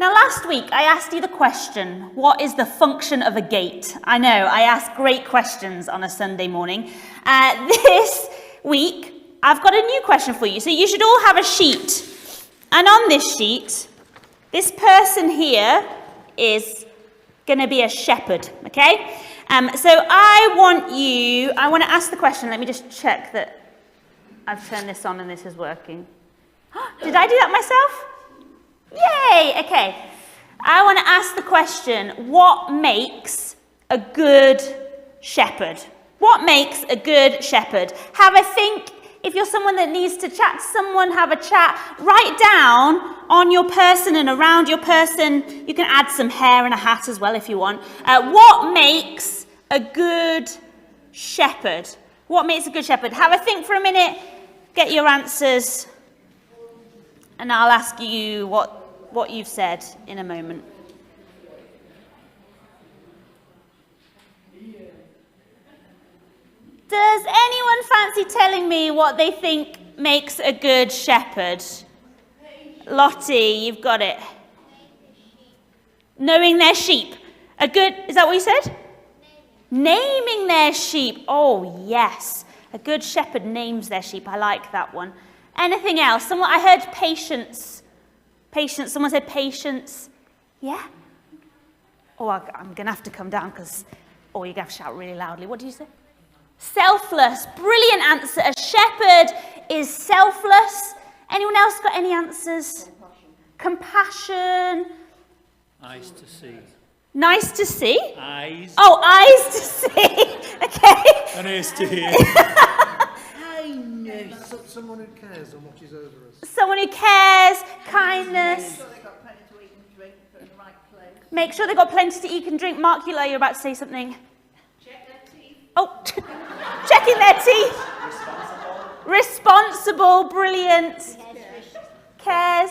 Now, last week, I asked you the question, what is the function of a gate? I know, I ask great questions on a Sunday morning. This week, I've got a new question for you. So you should all have a sheet. And on this sheet, this person here is going to be a shepherd, okay? So I want to ask the question. Let me just check that I've turned this on and this is working. Did I do that myself? Yay, okay. I want to ask the question, what makes a good shepherd? What makes a good shepherd? Have a think. If you're someone that needs to chat to someone, have a chat. Write down on your person and around your person. You can add some hair and a hat as well if you want. What makes a good shepherd? What makes a good shepherd? Have a think for a minute. Get your answers. And I'll ask you what you've said in a moment. Does anyone fancy telling me what they think makes a good shepherd? Lottie, you've got it. Knowing their sheep. Is that what you said? Naming their sheep. Oh, yes. A good shepherd names their sheep. I like that one. Anything else? I heard patience. Patience. Someone said patience. Yeah? Oh, I'm going to have to come down because, you're going to have to shout really loudly. What did you say? Selfless. Brilliant answer. A shepherd is selfless. Anyone else got any answers? Compassion. Eyes to see. Nice to see? Eyes. Oh, eyes to see. Okay. And ears to hear. Kindness. Someone who cares and watches over us. Someone who cares. Kindness. Make sure they've got plenty to eat and drink. Mark, you're about to say something. Check their teeth. Oh, checking their teeth. Responsible. Brilliant. Cares.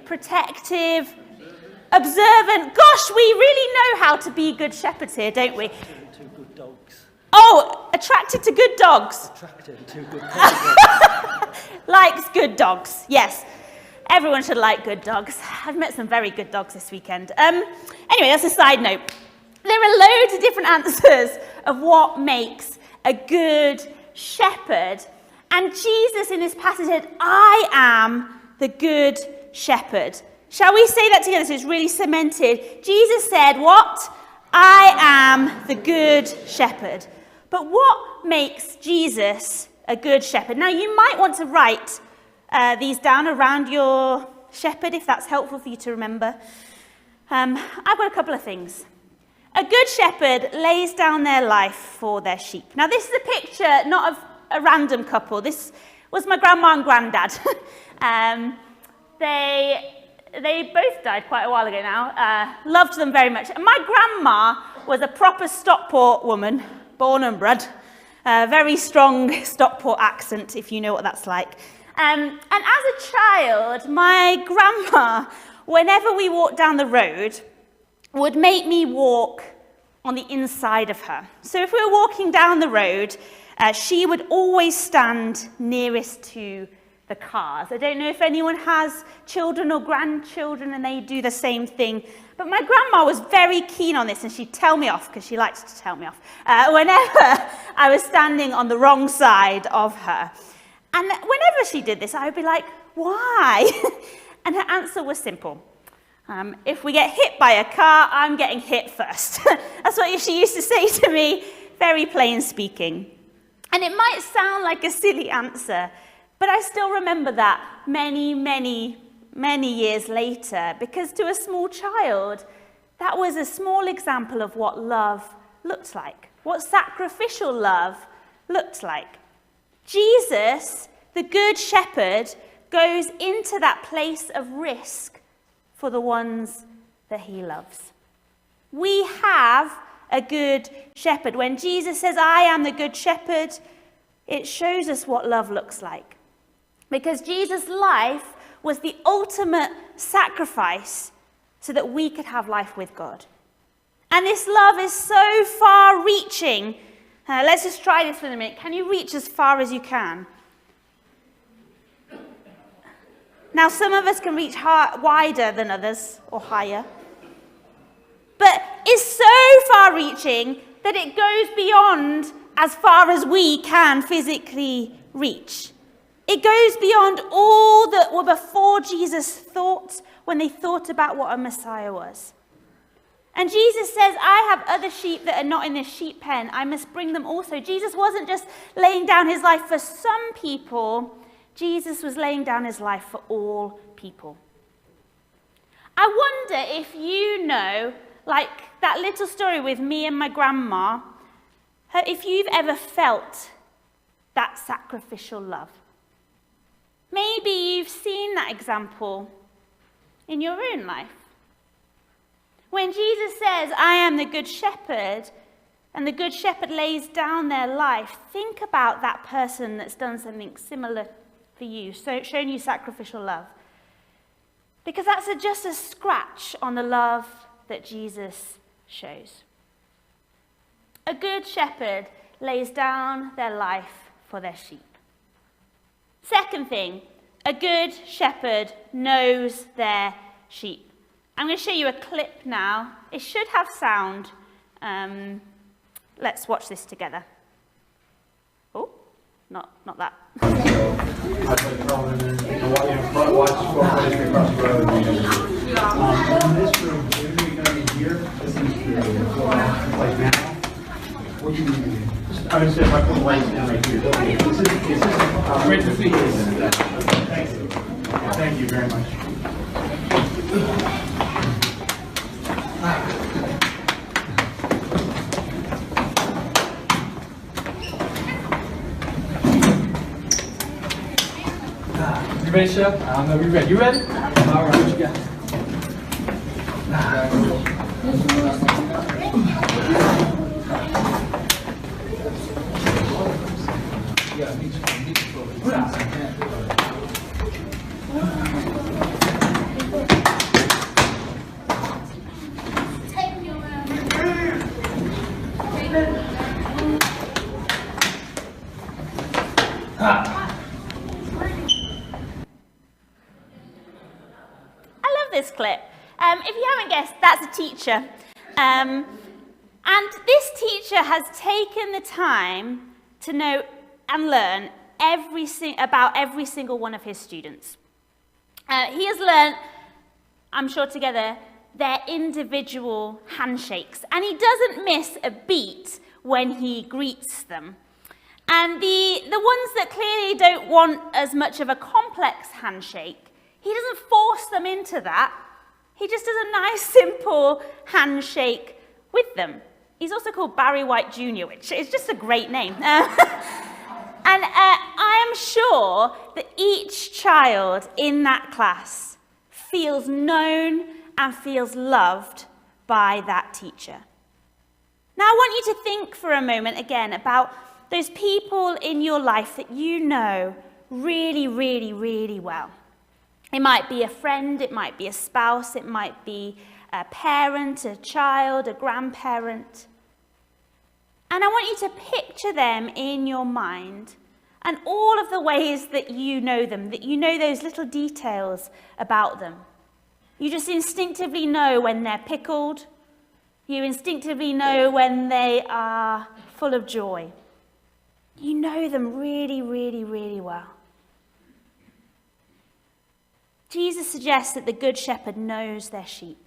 Protective. Observant. Gosh, we really know how to be good shepherds here, don't we? Two good dogs. Oh, attracted to good dogs. Attracted to good dogs. Likes good dogs. Yes. Everyone should like good dogs. I've met some very good dogs this weekend. Anyway, that's a side note. There are loads of different answers of what makes a good shepherd. And Jesus in this passage said, I am the good shepherd. Shall we say that together so it's really cemented? Jesus said, what? I am the good shepherd. But what makes Jesus a good shepherd? Now, you might want to write these down around your shepherd, if that's helpful for you to remember. I've got a couple of things. A good shepherd lays down their life for their sheep. Now, this is a picture not of a random couple. This was my grandma and granddad. They both died quite a while ago now. Loved them very much. And my grandma was a proper Stockport woman, born and bred. Very strong Stockport accent, if you know what that's like. And as a child, my grandma, whenever we walked down the road, would make me walk on the inside of her. So if we were walking down the road, she would always stand nearest to the cars. I don't know if anyone has children or grandchildren and they do the same thing, but my grandma was very keen on this and she'd tell me off, because she likes to tell me off, whenever I was standing on the wrong side of her. And whenever she did this, I would be like, why? And her answer was simple. If we get hit by a car, I'm getting hit first. That's what she used to say to me, very plain speaking. And it might sound like a silly answer, but I still remember that many, many, many years later, because to a small child, that was a small example of what love looked like, what sacrificial love looked like. Jesus, the Good Shepherd, goes into that place of risk for the ones that he loves. We have a Good Shepherd. When Jesus says, I am the Good Shepherd, it shows us what love looks like. Because Jesus' life was the ultimate sacrifice so that we could have life with God. And this love is so far-reaching. Let's just try this for a minute. Can you reach as far as you can? Now, some of us can reach wider than others, or higher. But it's so far-reaching that it goes beyond as far as we can physically reach. It goes beyond all that were before Jesus thought when they thought about what a Messiah was. And Jesus says, I have other sheep that are not in this sheep pen. I must bring them also. Jesus wasn't just laying down his life for some people. Jesus was laying down his life for all people. I wonder if you know, like that little story with me and my grandma, if you've ever felt that sacrificial love. Maybe you've seen that example in your own life. When Jesus says, I am the good shepherd, and the good shepherd lays down their life, think about that person that's done something similar for you, so shown you sacrificial love. Because that's just a scratch on the love that Jesus shows. A good shepherd lays down their life for their sheep. Second thing, a good shepherd knows their sheep. I'm going to show you a clip now. It should have sound. Let's watch this together. Oh, not that. I would say if I put the lights down right here. Is this right to feet? Thank you. Thank you very much. You ready, Chef? I'm gonna be ready. You ready? All right, what you got? This clip. If you haven't guessed, that's a teacher. And this teacher has taken the time to know and learn about every single one of his students. He has learned, I'm sure together, their individual handshakes. And he doesn't miss a beat when he greets them. And the ones that clearly don't want as much of a complex handshake, he doesn't force them into that. He just does a nice, simple handshake with them. He's also called Barry White Jr., which is just a great name. And I am sure that each child in that class feels known and feels loved by that teacher. Now, I want you to think for a moment again about those people in your life that you know really, really, really well. It might be a friend, it might be a spouse, it might be a parent, a child, a grandparent. And I want you to picture them in your mind and all of the ways that you know them, that you know those little details about them. You just instinctively know when they're pickled. You instinctively know when they are full of joy. You know them really, really, really well. Jesus suggests that the Good Shepherd knows their sheep.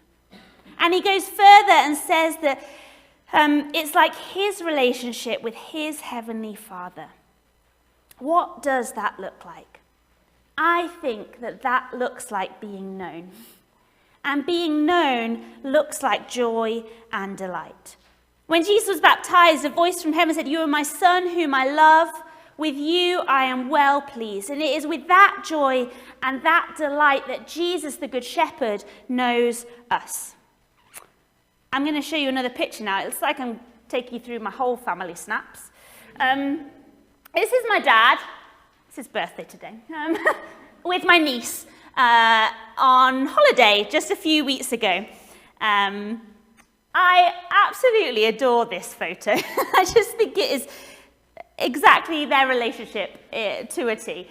And he goes further and says that it's like his relationship with his heavenly Father. What does that look like? I think that looks like being known. And being known looks like joy and delight. When Jesus was baptized, a voice from heaven said, "You are my Son, whom I love. With you I am well pleased." And it is with that joy and that delight that Jesus, the Good Shepherd, knows us. I'm going to show you another picture now. It looks like I'm taking you through my whole family snaps. This is my dad. It's his birthday today. With my niece on holiday just a few weeks ago. I absolutely adore this photo. I just think it is exactly their relationship to a T.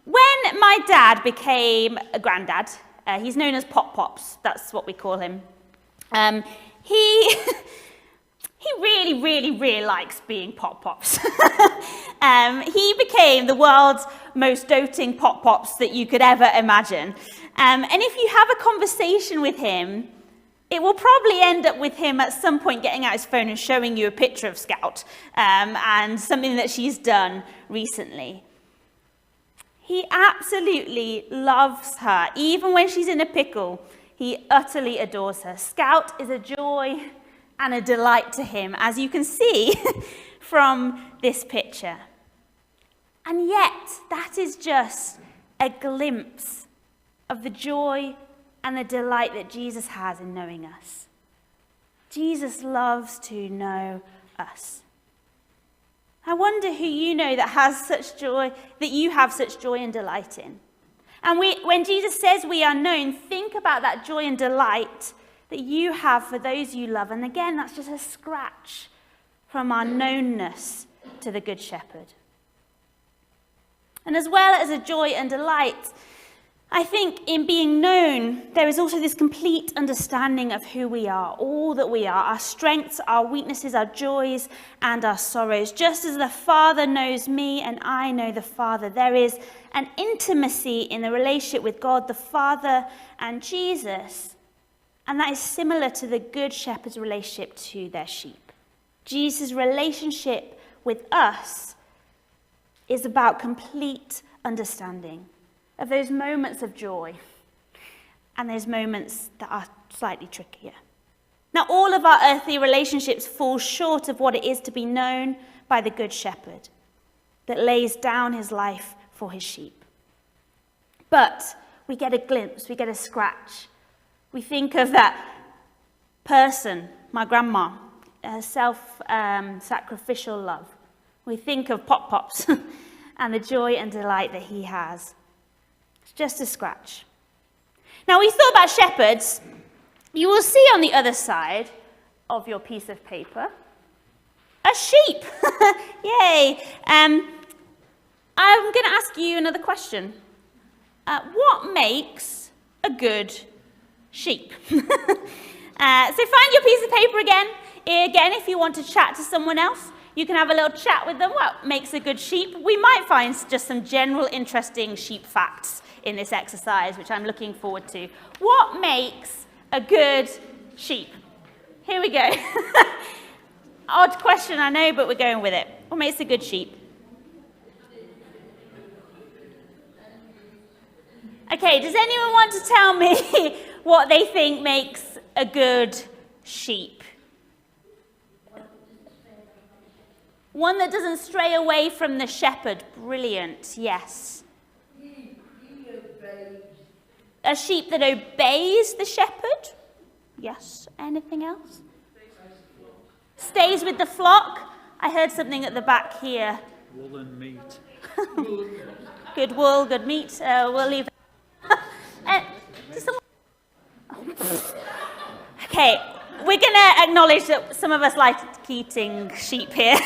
When my dad became a granddad, he's known as Pop Pops, that's what we call him. He really, really, really likes being Pop Pops. He became the world's most doting Pop Pops that you could ever imagine. And if you have a conversation with him, it will probably end up with him at some point getting out his phone and showing you a picture of Scout and something that she's done recently. He absolutely loves her. Even when she's in a pickle, he utterly adores her. Scout is a joy and a delight to him, as you can see from this picture. And yet, that is just a glimpse of the joy and the delight that Jesus has in knowing us. Jesus loves to know us. I wonder who you know that has such joy, that you have such joy and delight in. And when Jesus says we are known, think about that joy and delight that you have for those you love. And again, that's just a scratch from our knownness to the Good Shepherd. And as well as a joy and delight, I think in being known, there is also this complete understanding of who we are, all that we are, our strengths, our weaknesses, our joys, and our sorrows. Just as the Father knows me and I know the Father, there is an intimacy in the relationship with God, the Father, and Jesus. And that is similar to the Good Shepherd's relationship to their sheep. Jesus' relationship with us is about complete understanding of those moments of joy and those moments that are slightly trickier. Now, all of our earthly relationships fall short of what it is to be known by the Good Shepherd that lays down his life for his sheep. But we get a glimpse, we get a scratch. We think of that person, my grandma, her self-sacrificial love. We think of Pop Pops and the joy and delight that he has. It's just a scratch. Now, we thought about shepherds. You will see on the other side of your piece of paper a sheep. Yay. I'm going to ask you another question. What makes a good sheep? So find your piece of paper again. Again, if you want to chat to someone else, you can have a little chat with them. What makes a good sheep? We might find just some general interesting sheep facts in this exercise, which I'm looking forward to. What makes a good sheep? Here we go. Odd question, I know, but we're going with it. What makes a good sheep? Okay, does anyone want to tell me what they think makes a good sheep? One that doesn't stray away from the shepherd. Brilliant, yes. A sheep that obeys the shepherd? Yes. Anything else? Stays with the flock. I heard something at the back here. Wool and meat. Good wool, good meat. We'll leave it. Okay, we're going to acknowledge that some of us like eating sheep here.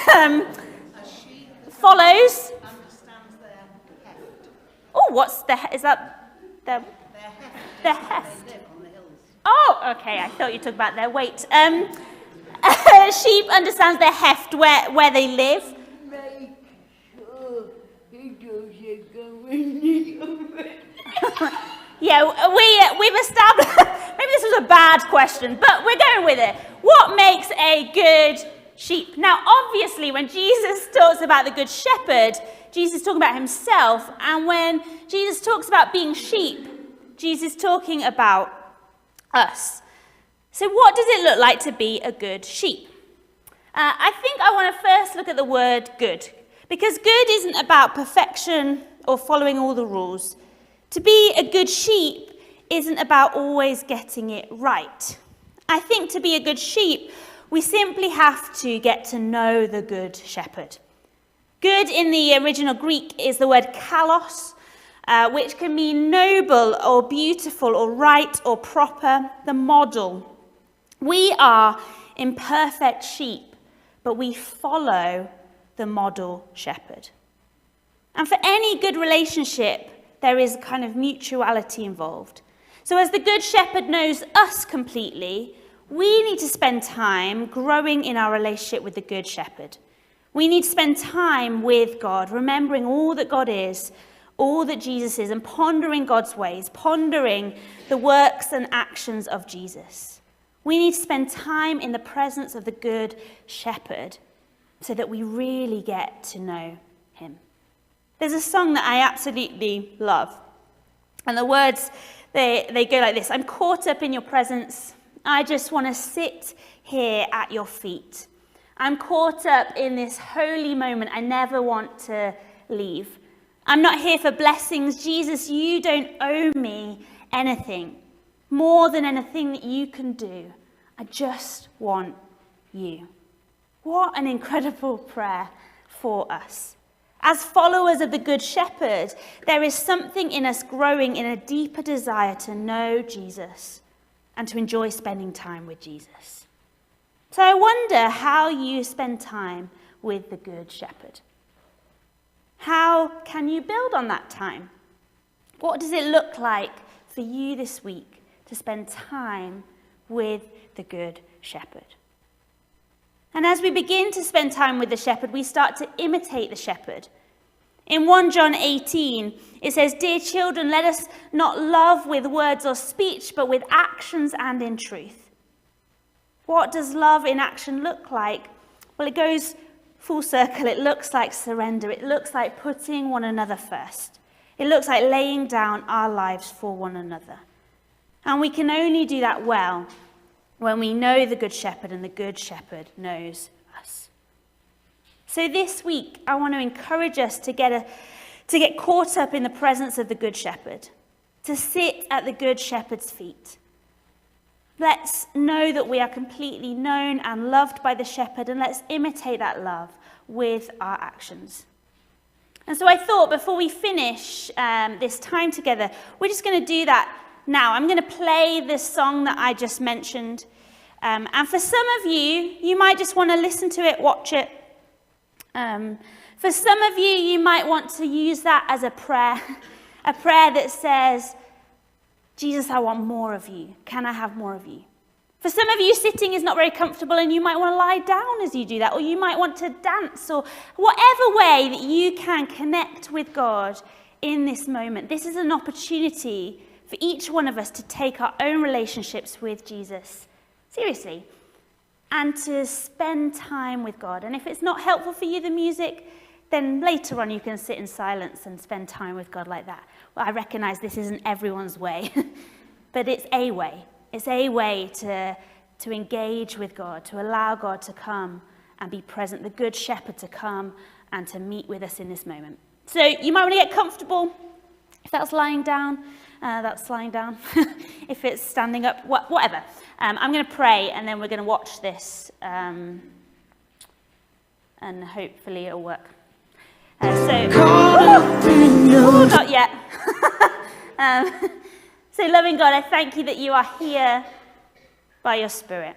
Follows. Understands their heft. Oh, what's is that the Their heft. the heft? They live on the hills. Oh, okay. I thought you talked about their weight. Sheep understands their heft, where they live. Make sure he doesn't go in the oven. Yeah, we've established. Maybe this was a bad question, but we're going with it. What makes a good sheep? Now, obviously, when Jesus talks about the good shepherd, Jesus is talking about himself, and when Jesus talks about being sheep, Jesus is talking about us. So what does it look like to be a good sheep? I think I want to first look at the word good, because good isn't about perfection or following all the rules. To be a good sheep isn't about always getting it right. I think to be a good sheep, we simply have to get to know the good shepherd. Good in the original Greek is the word kalos, which can mean noble or beautiful or right or proper, the model. We are imperfect sheep, but we follow the model shepherd. And for any good relationship, there is a kind of mutuality involved. So as the Good Shepherd knows us completely, we need to spend time growing in our relationship with the Good Shepherd. We need to spend time with God, remembering all that God is, all that Jesus is, and pondering God's ways, pondering the works and actions of Jesus. We need to spend time in the presence of the Good Shepherd so that we really get to know him. There's a song that I absolutely love. And the words, they go like this. I'm caught up in your presence. I just want to sit here at your feet. I'm caught up in this holy moment. I never want to leave. I'm not here for blessings. Jesus, you don't owe me anything more than anything that you can do. I just want you. What an incredible prayer for us. As followers of the Good Shepherd, there is something in us growing in a deeper desire to know Jesus and to enjoy spending time with Jesus. So I wonder how you spend time with the Good Shepherd. How can you build on that time? What does it look like for you this week to spend time with the Good Shepherd? And as we begin to spend time with the shepherd, we start to imitate the shepherd. In 1 John 18, it says, "Dear children, let us not love with words or speech, but with actions and in truth." What does love in action look like? Well, it goes full circle. It looks like surrender. It looks like putting one another first. It looks like laying down our lives for one another. And we can only do that well when we know the Good Shepherd and the Good Shepherd knows us. So this week, I want to encourage us to get caught up in the presence of the Good Shepherd, to sit at the Good Shepherd's feet. Let's know that we are completely known and loved by the shepherd, and let's imitate that love with our actions. And so I thought before we finish this time together, we're just going to do that now. I'm going to play this song that I just mentioned. And for some of you, you might just want to listen to it, watch it. For some of you, you might want to use that as a prayer that says, Jesus, I want more of you. Can I have more of you? For some of you, sitting is not very comfortable and you might want to lie down as you do that, or you might want to dance, or whatever way that you can connect with God in this moment. This is an opportunity for each one of us to take our own relationships with Jesus seriously and to spend time with God. And if it's not helpful for you, the music, then later on you can sit in silence and spend time with God like that. Well, I recognize this isn't everyone's way, but it's a way. It's a way to engage with God, to allow God to come and be present, the Good Shepherd to come and to meet with us in this moment. So you might want to get comfortable. If that's lying down, that's lying down. If it's standing up, whatever. I'm going to pray and then we're going to watch this and hopefully it'll work. Not yet. So loving God, I thank you that you are here by your Spirit.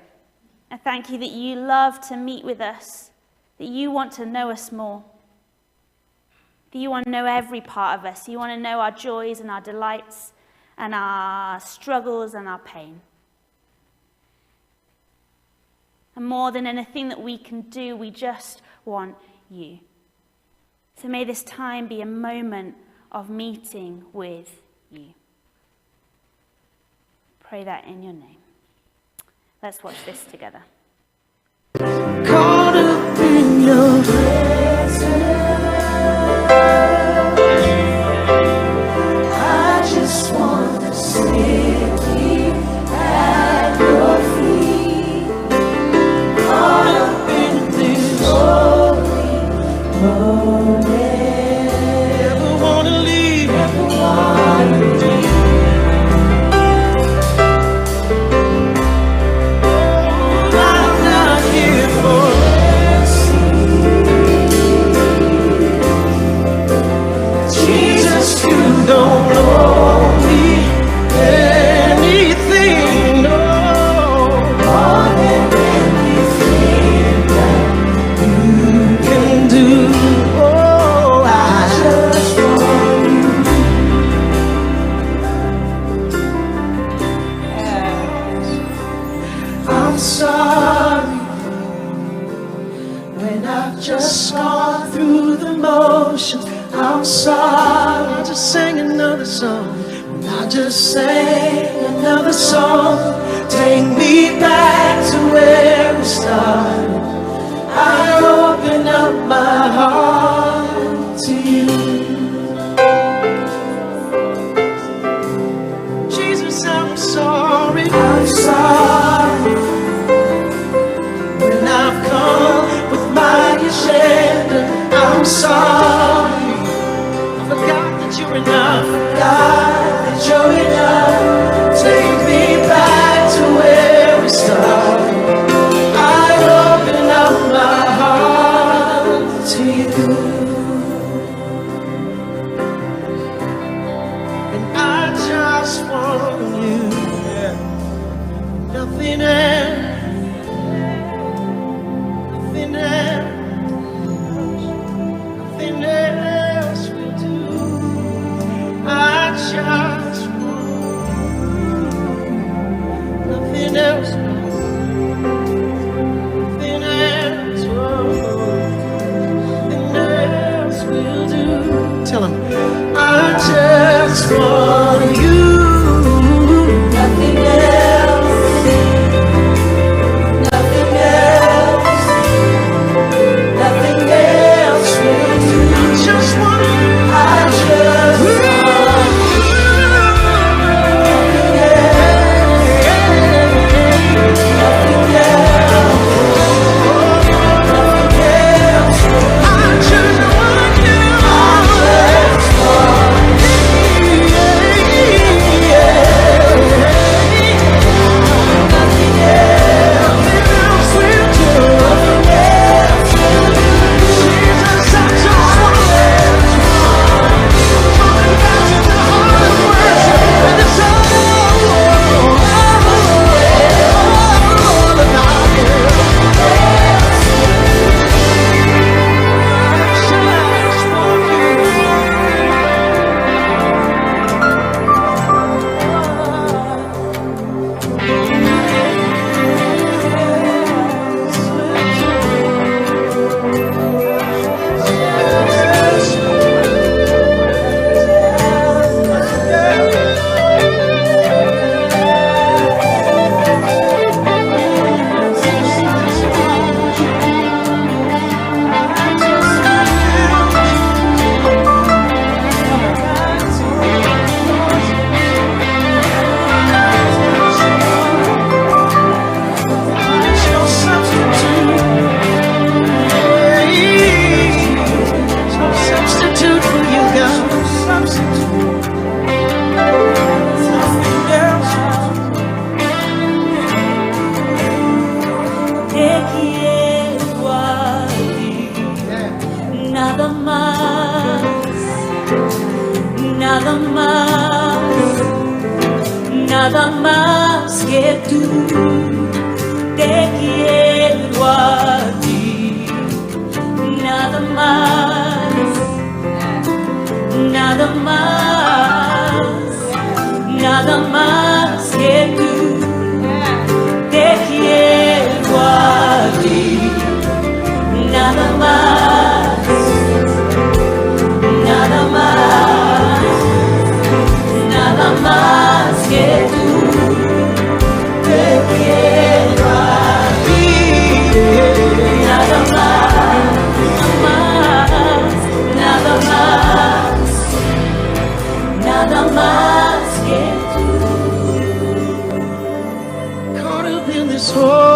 I thank you that you love to meet with us, that you want to know us more, that you want to know every part of us. You want to know our joys and our delights and our struggles and our pain. And more than anything that we can do, we just want you. So may this time be a moment of meeting with you. Pray that in your name. Let's watch this together. Caught up in your presence, I just want to sit here at your feet. Caught up in this holy moment. Never want to leave. Never want to leave. I sorry when I've just gone through the motions. I'm sorry. I just sang another song. When I just sang another song. Take me back to where we started. I open up my heart to you. Jesus, I'm sorry. I'm sorry when I've come with my agenda. I'm sorry. I forgot that you're enough. God, that you're enough. Take me back to where we started. I open up my heart to you. And I just want you. Nothing else. Nothing else. Nothing else will do. I just want nothing else. Nothing else. Nothing else will do. Tell him, I just want you. Nothing else. Nothing else. Nothing else will do. I just want you. I just want you. Nada más que tú, te quiero a ti, nada más, nada más, nada más que tú, te quiero a ti, nada más, nada más, nada más que tú, te quiero a ti, nada más, nada más, nada más que tú. Caught up in this whole